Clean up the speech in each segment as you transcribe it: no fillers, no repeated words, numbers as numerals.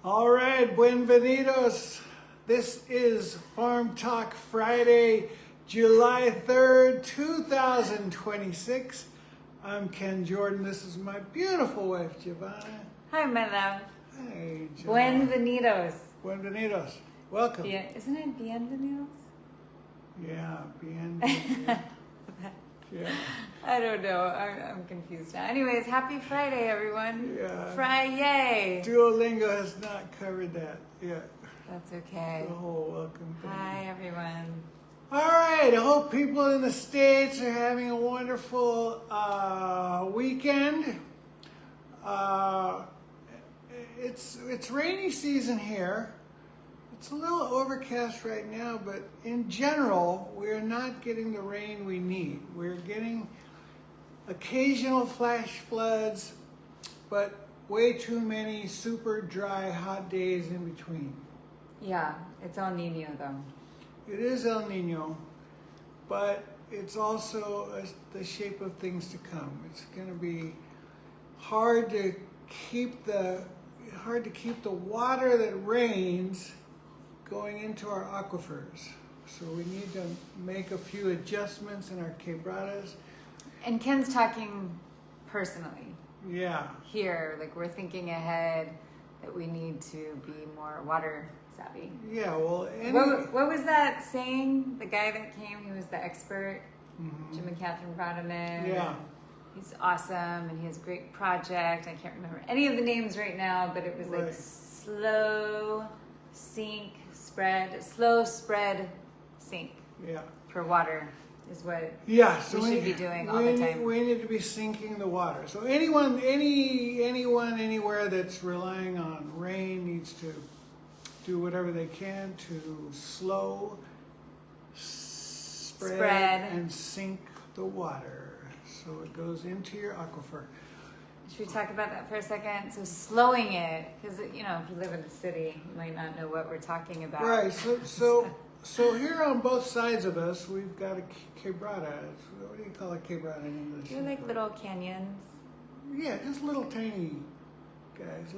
All right, buenvenidos. This is Farm Talk Friday, July 3rd, 2026. I'm Ken Jordan. This is my beautiful wife, Jivana. Hi, my love. Hey, Jivana. Buenvenidos. Buenvenidos. Welcome. Yeah, isn't it bienvenidos? Yeah, bienvenidos. Yeah. I don't know. I'm confused now. Anyways, happy Friday, everyone. Yeah. Friday. Duolingo has not covered that yet. That's okay. The whole welcome thing. Hi, everyone. All right, I hope people in the States are having a wonderful weekend. It's rainy season here. It's a little overcast right now, but in general, we're not getting the rain we need. We're getting occasional flash floods, but way too many super dry, hot days in between. Yeah, it's El Nino, though. It is El Nino, but it's also the shape of things to come. It's going to be hard to keep the water that rains going into our aquifers. So we need to make a few adjustments in our quebradas. And Ken's talking personally. Yeah. Here, like we're thinking ahead that we need to be more water savvy. Yeah, well, What was that saying? The guy that came, he was the expert. Mhm. Jim and Catherine brought him in. Yeah. He's awesome, and he has a great project. I can't remember any of the names right now, but it was like Right. slow spread, sink Yeah. for water is what So we should be doing all the time. We need to be sinking the water. So anyone, anywhere that's relying on rain needs to do whatever they can to slow, spread. And sink the water so it goes into your aquifer. Should we talk about that for a second? So slowing it, because if you live in a city, you might not know what we're talking about. Right. So here on both sides of us, we've got a quebrada. What do you call a quebrada in English? They're like little canyons. Yeah, just little tiny guys.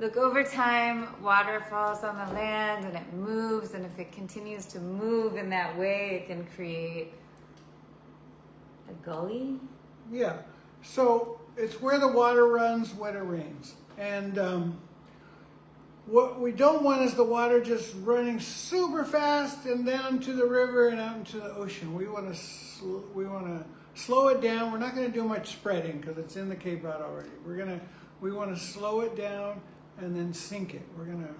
Look, over time, water falls on the land and it moves, and if it continues to move in that way, it can create a gully. Yeah. So it's where the water runs when it rains. And what we don't want is the water just running super fast and down to the river and out into the ocean. We want to slow it down. We're not going to do much spreading because it's in the quebrada already. We want to slow it down and then sink it. We're going to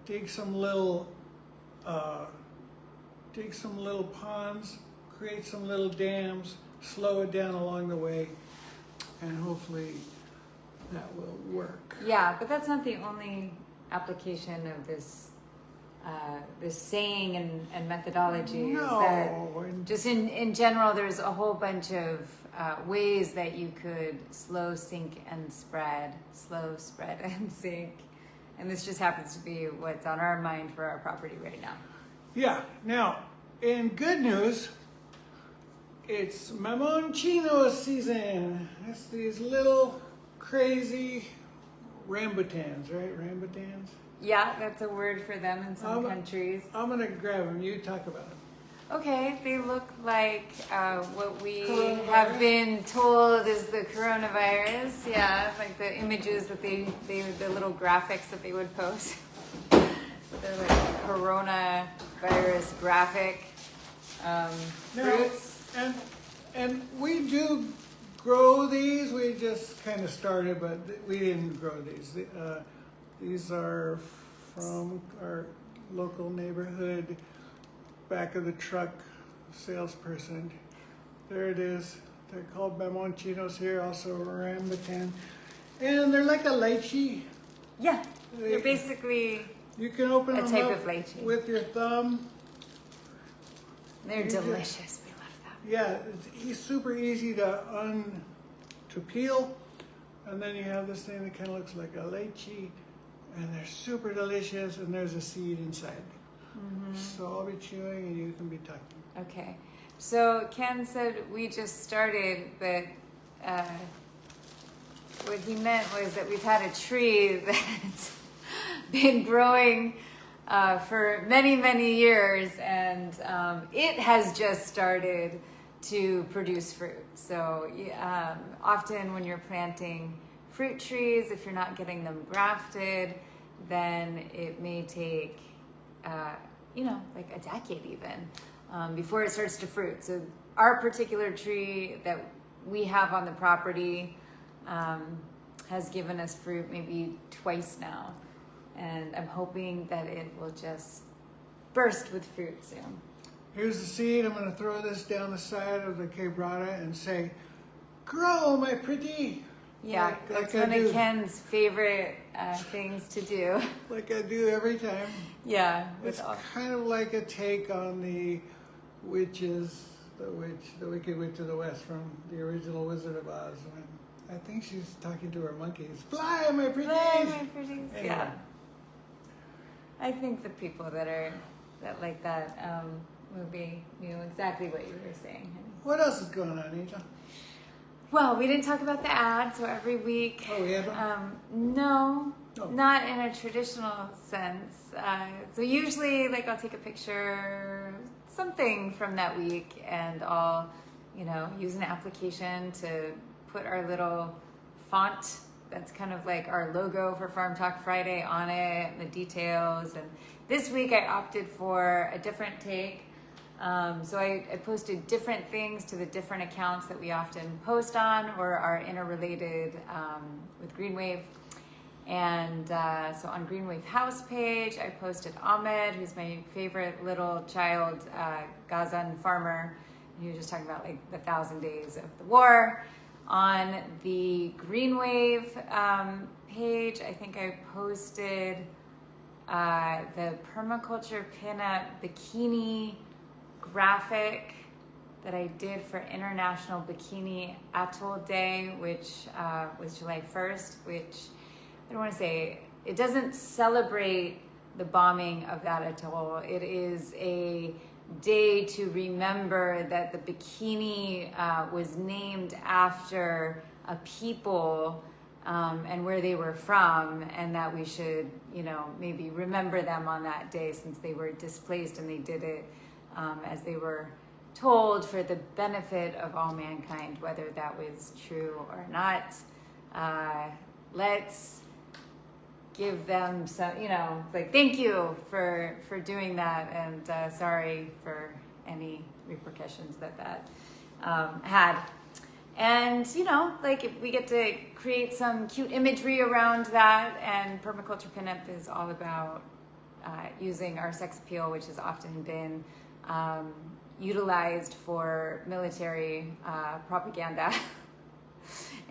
dig some little ponds, create some little dams, slow it down along the way, and hopefully that will work. Yeah, but that's not the only application of this saying and methodology. No. Is that just in general, there's a whole bunch of ways that you could slow sink and spread, and this just happens to be what's on our mind for our property right now. Yeah. Now, in good news, it's Mamon Chinos season. It's these little crazy rambutans, right? Rambutans? Yeah, that's a word for them in some countries. I'm going to grab them. You talk about them. Okay, they look like what we have been told is the coronavirus. Yeah, like the images that the little graphics that they would post. So they're like coronavirus graphic fruits. And we do grow these. We just kind of started, but we didn't grow these. These are from our local neighborhood back of the truck salesperson. There it is. They're called Mamon Chinos here, also Rambutan. And they're like a lychee. Yeah, they're basically you can open a them type up of lychee with your thumb. They're delicious. We love them. Yeah, it's super easy to peel, and then you have this thing that kind of looks like a lychee, and they're super delicious, and there's a seed inside. Mm-hmm. So I'll be chewing, and you can be talking. Okay, so Ken said we just started, but what he meant was that we've had a tree been growing for many, many years, and it has just started to produce fruit. So often when you're planting fruit trees, if you're not getting them grafted, then it may take, like a decade even before it starts to fruit. So our particular tree that we have on the property has given us fruit maybe twice now. And I'm hoping that it will just burst with fruit soon. Here's the seed. I'm going to throw this down the side of the quebrada and say, grow, my pretty. Yeah, that's one of Ken's favorite things to do. Like I do every time. Yeah. It's kind of like a take on the witches, the Wicked Witch of the West from the original Wizard of Oz. And I think she's talking to her monkeys. Fly, my pretties! Fly, my pretties. Anyway. Yeah. I think the people that like that movie knew exactly what you were saying. What else is going on, Angel? Well, we didn't talk about the ad, so every week. Oh, we have them? No, Oh. not in a traditional sense. So usually, like, I'll take a picture, something from that week, and I'll, use an application to put our little font that's kind of like our logo for Farm Talk Friday on it, and the details. And this week I opted for a different take. So I posted different things to the different accounts that we often post on or are interrelated with Greenwave. And so on Greenwave House page, I posted Ahmed, who's my favorite little child Gazan farmer. He was just talking about like the 1,000 days of the war. On the Greenwave page, I think I posted the permaculture pinup bikini graphic that I did for International Bikini Atoll Day, which was July 1st, which I don't want to say, it doesn't celebrate the bombing of that atoll. It is a day to remember that the bikini was named after a people and where they were from, and that we should, maybe remember them on that day since they were displaced and they did it as they were told for the benefit of all mankind, whether that was true or not. Let's give them some, thank you for doing that, and sorry for any repercussions that had. And, if we get to create some cute imagery around that, and permaculture pinup is all about using our sex appeal, which has often been utilized for military propaganda.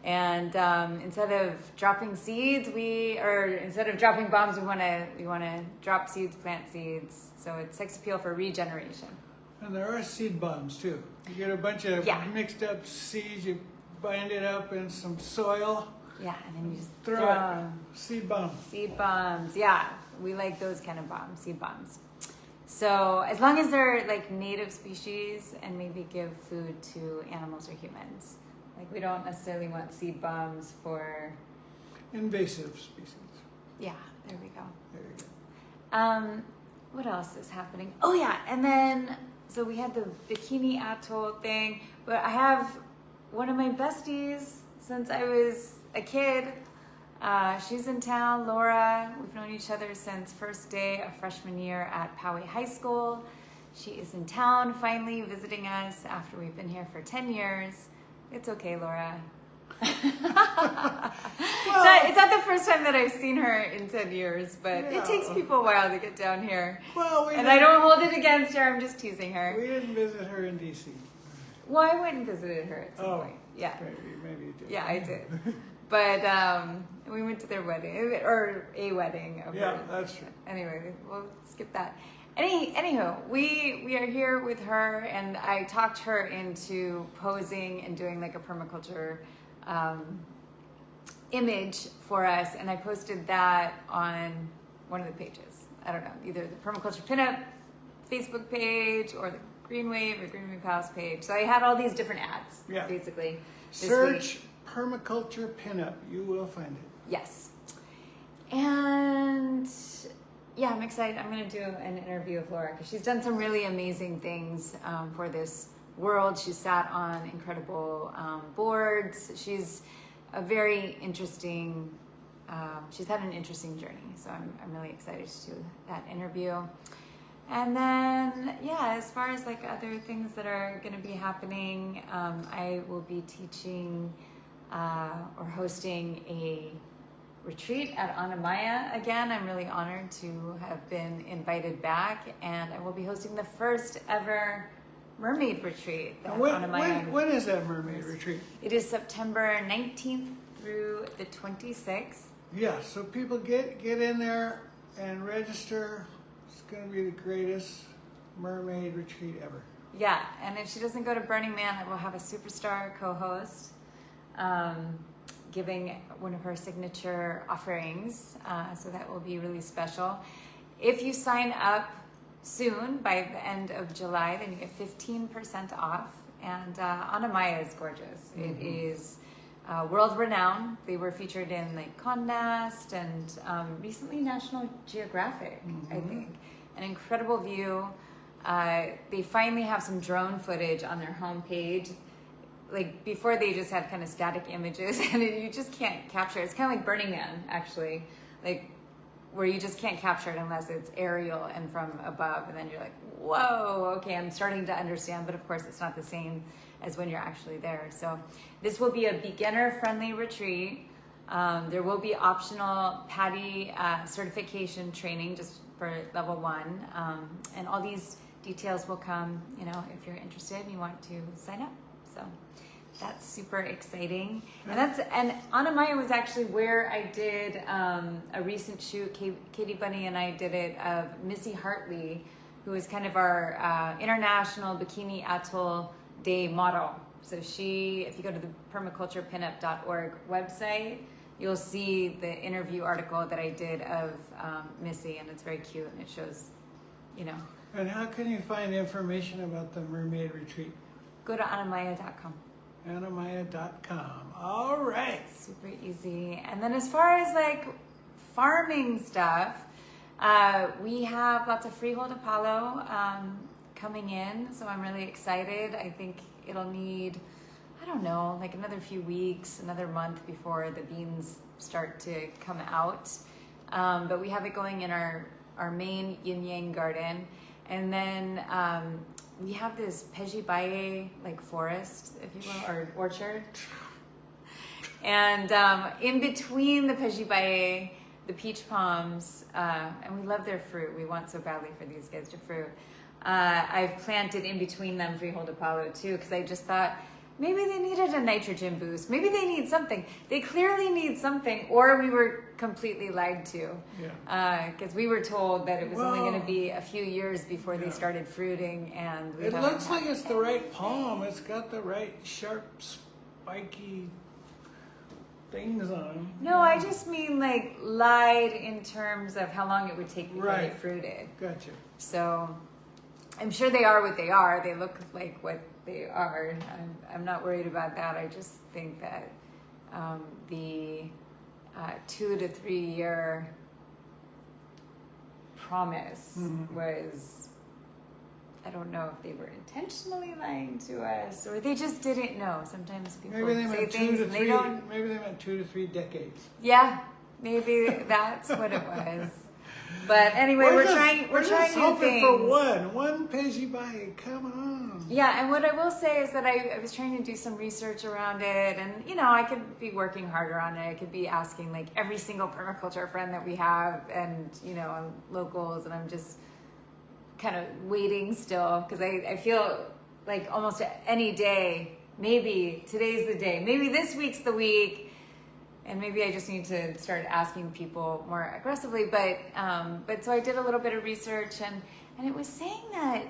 And instead of dropping seeds, instead of dropping bombs, we want to drop seeds, plant seeds. So it's sex appeal for regeneration. And there are seed bombs too. You get a bunch of mixed up seeds, you bind it up in some soil. Yeah, and then you just throw it. Seed bombs. Seed bombs, yeah. We like those kind of bombs, seed bombs. So as long as they're like native species and maybe give food to animals or humans. Like we don't necessarily want seed bombs for invasive species. Yeah, there we go. There you go. What else is happening? Oh yeah, and then so we had the Bikini Atoll thing, but I have one of my besties since I was a kid. She's in town, Laura. We've known each other since first day of freshman year at Poway High School. She is in town finally visiting us after we've been here for 10 years. It's okay, Laura. It's not the first time that I've seen her in 10 years, but it takes people a while to get down here. Well, and I don't hold it against her, I'm just teasing her. We didn't visit her in D.C. Well, I went and visited her at some point. Yeah. Maybe you did. Yeah, I did. But we went to their wedding, or a wedding. Yeah, that's true. Anyway, we'll skip that. Anywho, we are here with her, and I talked her into posing and doing like a permaculture image for us, and I posted that on one of the pages. I don't know, either the Permaculture Pinup Facebook page or the Greenwave or Greenwave House page. So I had all these different ads, basically. Search Permaculture Pinup. You will find it. Yes. And yeah, I'm excited. I'm going to do an interview with Laura because she's done some really amazing things for this world. She's sat on incredible boards. She's a very interesting, she's had an interesting journey. So I'm really excited to do that interview. And then, yeah, as far as like other things that are going to be happening, I will be teaching or hosting a retreat at Anamaya again. I'm really honored to have been invited back, and I will be hosting the first ever Mermaid Retreat at Anamaya. When is that Mermaid Retreat? It is September 19th through the 26th. Yeah, so people get in there and register. It's going to be the greatest mermaid retreat ever. Yeah, and if she doesn't go to Burning Man, I will have a superstar co-host giving one of her signature offerings. So that will be really special. If you sign up soon, by the end of July, then you get 15% off. And Anamaya is gorgeous. Mm-hmm. It is world renowned. They were featured in like Condé Nast and recently National Geographic, mm-hmm. I think. An incredible view. They finally have some drone footage on their homepage. Like before, they just had kind of static images, and you just can't capture it. It's kind of like Burning Man, actually, like where you just can't capture it unless it's aerial and from above, and then you're like, whoa, okay, I'm starting to understand. But of course, it's not the same as when you're actually there. So this will be a beginner-friendly retreat. There will be optional PADI certification training just for level 1, and all these details will come, you know, if you're interested and you want to sign up. So that's super exciting. And Anamaya was actually where I did a recent shoot. Katie Bunny and I did it of Missy Hartley, who is kind of our International Bikini Atoll Day model. So she, if you go to the permaculturepinup.org website, you'll see the interview article that I did of Missy, and it's very cute, and it shows, you know. And how can you find information about the Mermaid Retreat? Go to anamaya.com. Anamaya.com. All right. Super easy. And then as far as like farming stuff, we have lots of Freehold Apollo coming in, so I'm really excited. I think it'll need, I don't know, like another few weeks, another month before the beans start to come out. But we have it going in our main yin yang garden. And then we have this Pejibaye like forest, if you will, or orchard. And in between the Pejibaye, the peach palms, and we love their fruit. We want so badly for these guys to fruit. I've planted in between them Freehold Apollo too, because I just thought maybe they needed a nitrogen boost. Maybe they need something. They clearly need something, or we were completely lied to. Yeah. Because we were told that it was only going to be a few years before they started fruiting, and it looks like it's the right palm. It's got the right sharp, spiky things on them. No, I just mean like lied in terms of how long it would take before they fruited. Gotcha. So I'm sure they are what they are. They look like what they are. I'm not worried about that. I just think that the 2 to 3 year promise was, I don't know if they were intentionally lying to us or they just didn't know. Sometimes people say things and they don't. Maybe they meant 2 to 3 decades. Yeah, maybe that's what it was. But anyway, we're trying new things. For one Pejibaye, come on. Yeah, and what I will say is that I was trying to do some research around it, and you know, I could be working harder on it. I could be asking like every single permaculture friend that we have, and you know, locals, and I'm just kind of waiting still because I feel like almost any day, maybe today's the day, maybe this week's the week. And maybe I just need to start asking people more aggressively. But so I did a little bit of research, and it was saying that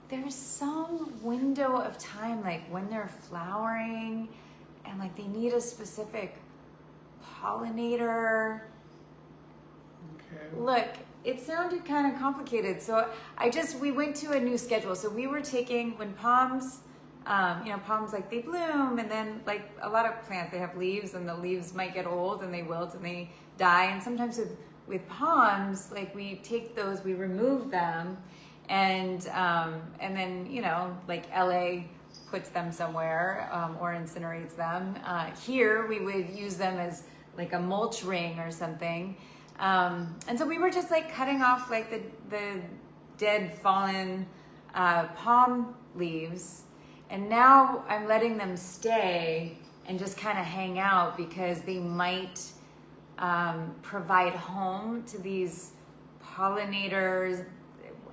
there's some window of time, like when they're flowering, and like they need a specific pollinator. Okay. Look, it sounded kind of complicated. So we went to a new schedule. So we were taking, when palms, palms like they bloom, and then like a lot of plants, they have leaves, and the leaves might get old and they wilt and they die. And sometimes with with palms, like we take those, we remove them, and then, you know, like LA puts them somewhere or incinerates them. Here we would use them as like a mulch ring or something. And so we were just like cutting off like the dead fallen palm leaves. And now I'm letting them stay and just kind of hang out because they might provide home to these pollinators.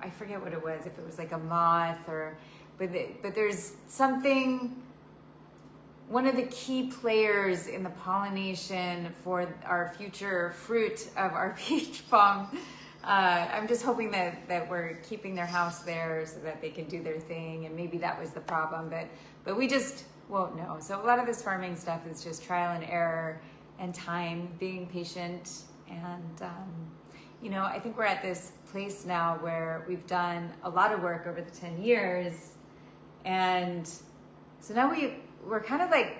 I forget what it was, if it was like a moth or, but there's something, one of the key players in the pollination for our future fruit of our peach palm. I'm just hoping that we're keeping their house there so that they can do their thing, and maybe that was the problem, but we just won't know. So a lot of this farming stuff is just trial and error and time, being patient, and you know, I think we're at this place now where we've done a lot of work over the 10 years, and so now we're kind of like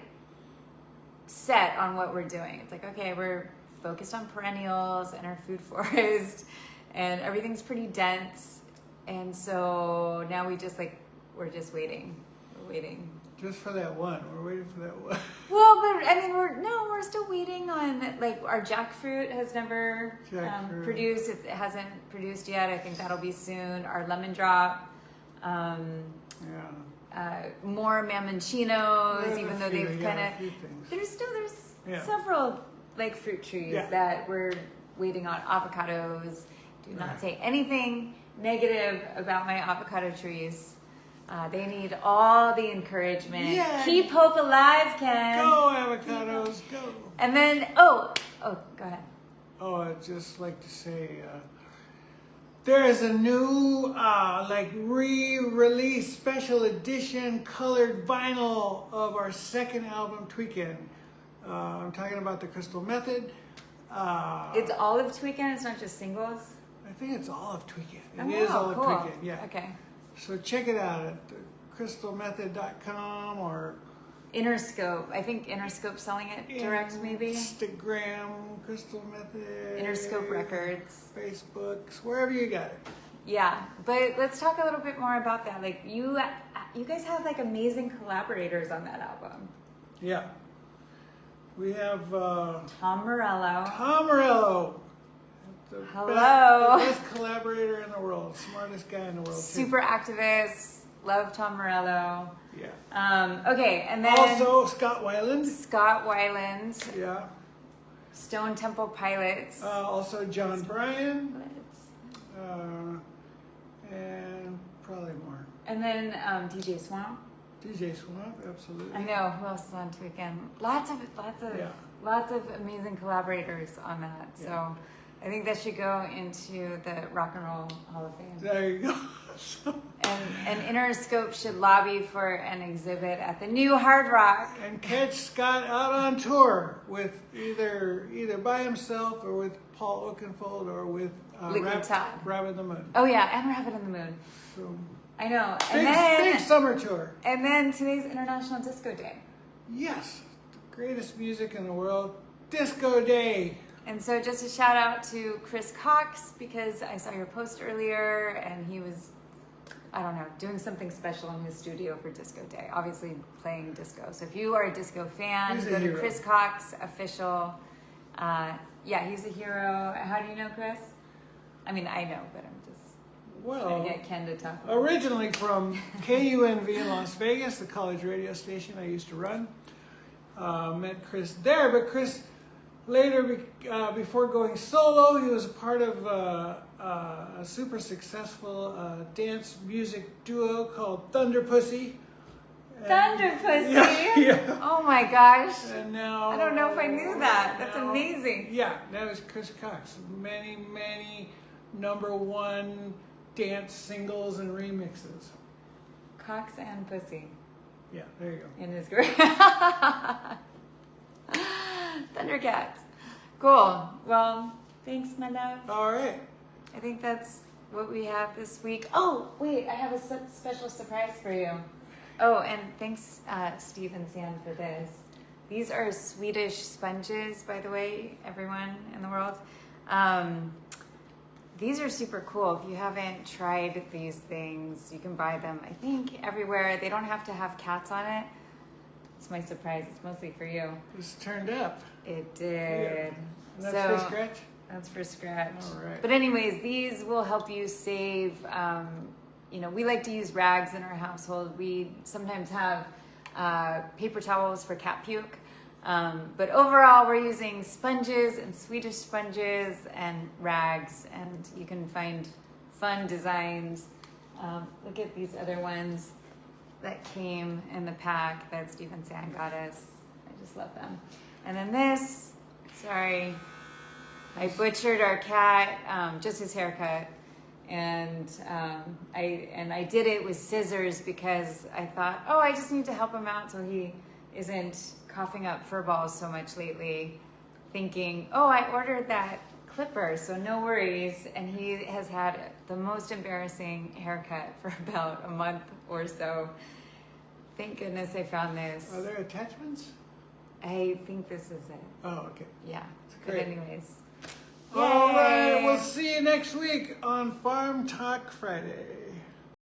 set on what we're doing. It's like, okay, we're focused on perennials and our food forest, and everything's pretty dense, and so now we're just waiting. We're waiting. Just for that one. We're waiting for that one. Well, but I mean, we're still waiting on, like, our jackfruit has never produced. It hasn't produced yet. I think that'll be soon. Our lemon drop. More Mamon Chinos, even though they've kind of, there's several like fruit trees that we're waiting on. Avocados. Do not say anything negative about my avocado trees. They need all the encouragement. Yeah. Keep hope alive, Ken. Go, avocados, go. And then, go ahead. Oh, I'd just like to say, there is a new, re-release special edition colored vinyl of our second album, Tweekend. I'm talking about the Crystal Method. It's all of Tweekend? It's not just singles? I think it's all of Tweekend. It is all of Tweekend, yeah. Okay. So check it out at crystalmethod.com or Interscope. I think Interscope's selling it direct, maybe. Instagram, Crystal Method. Interscope Records. Facebook, wherever you got it. Yeah, but let's talk a little bit more about that. Like you guys have like amazing collaborators on that album. Yeah. We have Tom Morello. The best collaborator in the world, smartest guy in the world. Super activist. Love Tom Morello. Yeah. Okay, and then also Scott Weiland. Yeah. Stone Temple Pilots. Also John Bryan. And probably more. And then DJ Swamp. DJ Swamp, absolutely. I know. Who else is on Tweekend? Lots of amazing collaborators on that. Yeah. So I think that should go into the Rock and Roll Hall of Fame. There you go. and Interscope should lobby for an exhibit at the new Hard Rock. And catch Scott out on tour with either by himself or with Paul Oakenfold or with Rabbit in the Moon. Oh yeah, and Rabbit in the Moon. So, I know. Big summer tour. And then today's International Disco Day. Yes, the greatest music in the world, Disco Day. And so just a shout out to Chris Cox, because I saw your post earlier and he was, I don't know, doing something special in his studio for Disco Day, obviously playing disco. So if you are a disco fan, go to Chris Cox Official. He's a hero. How do you know Chris? I mean, I know, but I'm just trying to get Ken to talk about originally from KUNV in Las Vegas, the college radio station I used to run. Met Chris there, but Chris later, before going solo, he was a part of a super successful dance music duo called Thunder Pussy. Thunder Pussy? Yeah. Oh my gosh. And now, I don't know if I knew that. That's amazing. Yeah, that was Chris Cox. Many, many _1 dance singles and remixes. Cox and Pussy. Yeah, there you go. In his group. Thundercats. Cool. Well, thanks, my love. All right. I think that's what we have this week. Oh, wait, I have a special surprise for you. Oh, and thanks, Steve and Sam, for this. These are Swedish sponges, by the way, everyone in the world. These are super cool. If you haven't tried these things, you can buy them, I think, everywhere. They don't have to have cats on it. It's my surprise. It's mostly for you. It's turned up. It did. And that's for Scratch? That's for Scratch. All right. But anyways, these will help you save, we like to use rags in our household. We sometimes have paper towels for cat puke. But overall, we're using sponges and Swedish sponges and rags, and you can find fun designs. Look at these other ones that came in the pack that Stephen Sand got us. I just love them. And then this, sorry, I butchered our cat, just his haircut. And I did it with scissors because I thought, I just need to help him out so he isn't coughing up fur balls so much lately, thinking, I ordered that clipper, so no worries. And he has had the most embarrassing haircut for about a month or so. Thank goodness I found this. Are there attachments? I think this is it. Oh, okay. Yeah. Great. But anyways. All right, Yay! we'll see you next week on Farm Talk Friday.